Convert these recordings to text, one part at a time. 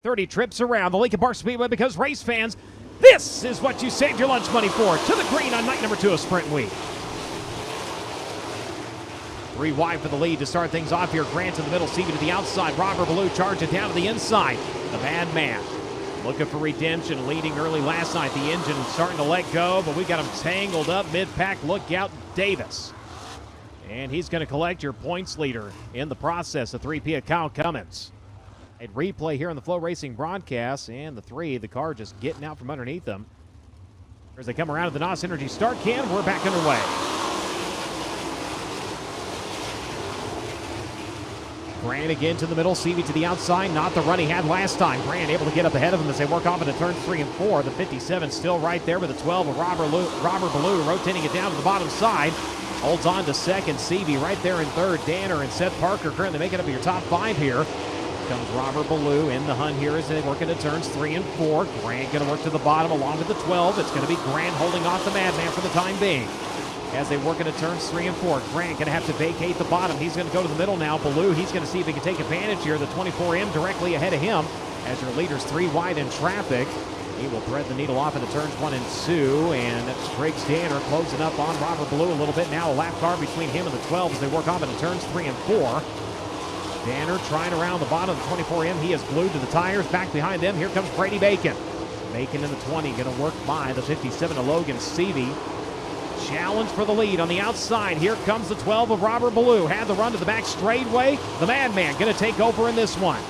30 trips around the Lincoln Park Speedway because race fans, this is what you saved your lunch money for. To the green on night number 2 of Sprint Week. 3 wide for the lead to start things off here. Grant in the middle, Stevie to the outside. Robert Ballou charging down to the inside. The Madman looking for redemption, leading early last night. The engine starting to let go, but we got him tangled up mid-pack. Look out, Davis. And he's going to collect your points leader in the process, the 3P of Kyle Cummins. A replay here on the FloRacing broadcast, and the car just getting out from underneath them. As they come around to the NOS Energy start can, we're back underway. Grant again to the middle, Stevie to the outside, not the run he had last time. Grant able to get up ahead of him as they work off into turns 3 and 4. The 57 still right there with the 12 of Robert Ballou rotating it down to the bottom side. Holds on to second, Stevie right there in third. Danner and Seth Parker currently making up your top 5 here. Comes Robert Ballou in the hunt here as they work into turns 3 and 4. Grant going to work to the bottom along with the 12. It's going to be Grant holding off the Madman for the time being. As they work into turns 3 and 4, Grant going to have to vacate the bottom. He's going to go to the middle now. Ballou, he's going to see if he can take advantage here. The 24M directly ahead of him as your leader's 3 wide in traffic. He will thread the needle off into turns 1 and 2, and Briggs Danner closing up on Robert Ballou a little bit now. A lap car between him and the 12 as they work off into turns 3 and 4. Danner trying around the bottom of the 24M. He is glued to the tires. Back behind them, here comes Brady Bacon. Bacon in the 20, going to work by the 57 of Logan Stevie. Challenge for the lead on the outside. Here comes the 12 of Robert Ballou. Had the run to the back straightaway. The Madman going to take over in this one.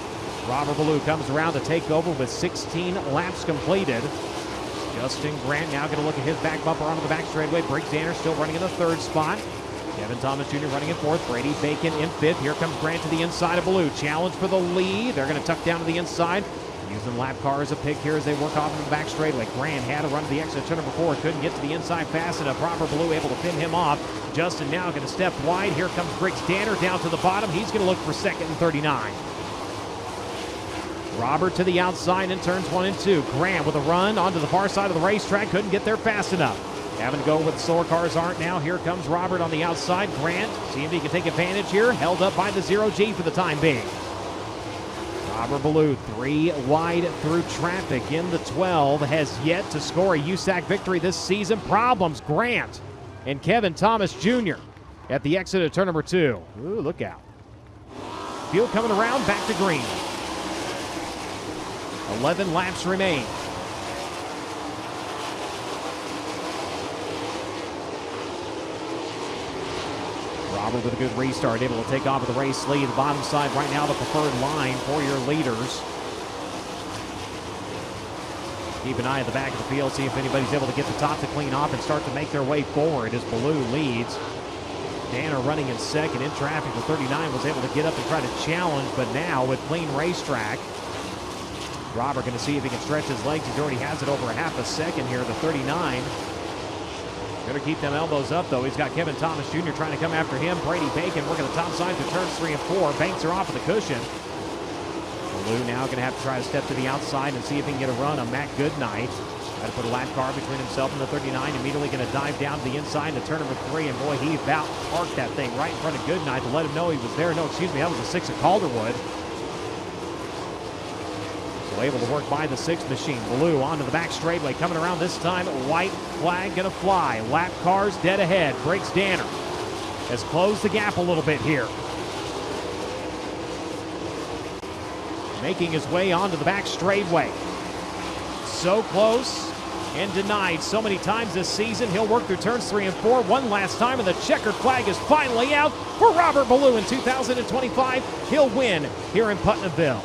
Robert Ballou comes around to take over with 16 laps completed. Justin Grant now going to look at his back bumper onto the back straightaway. Briggs Danner still running in the 3rd spot. Kevin Thomas Jr. running in 4th. Brady Bacon in 5th. Here comes Grant to the inside of Ballou. Challenge for the lead. They're going to tuck down to the inside. Using lap car as a pick here as they work off in the back straightaway. Grant had a run to the exit turn number 4. Couldn't get to the inside fast enough. Robert Ballou able to pin him off. Justin now going to step wide. Here comes Briggs Danner down to the bottom. He's going to look for 2nd and 39. Robert to the outside in turns 1 and 2. Grant with a run onto the far side of the racetrack. Couldn't get there fast enough. Having to go where the slower cars aren't now. Here comes Robert on the outside. Grant, see if he can take advantage here. Held up by the 0G for the time being. Robert Ballou, 3 wide through traffic in the 12. Has yet to score a USAC victory this season. Problems, Grant and Kevin Thomas Jr. at the exit of turn number 2. Ooh, look out. Field coming around, back to green. 11 laps remain. Robert with a good restart, able to take off with the race lead. The bottom side right now, the preferred line for your leaders. Keep an eye at the back of the field, see if anybody's able to get the top to clean off and start to make their way forward as Ballou leads. Danner running in 2nd in traffic with 39 was able to get up and try to challenge, but now with clean racetrack, Robert going to see if he can stretch his legs. He already has it over a half a second here, the 39. Better keep them elbows up, though. He's got Kevin Thomas Jr. trying to come after him. Brady Bacon working the top side through turns 3 and 4. Banks are off of the cushion. Ballou now going to have to try to step to the outside and see if he can get a run on Matt Goodnight. Got to put a lap car between himself and the 39. Immediately going to dive down to the inside to turn number 3. And boy, he about parked that thing right in front of Goodnight to let him know he was there. No, excuse me, that was the 6 of Calderwood. Able to work by the 6th machine. Ballou onto the back straightaway, coming around this time. White flag gonna fly. Lap cars dead ahead. Briggs Danner has closed the gap a little bit here. Making his way onto the back straightaway. So close and denied so many times this season. He'll work through turns 3 and 4 one last time, and the checkered flag is finally out for Robert Ballou in 2025. He'll win here in Putnamville.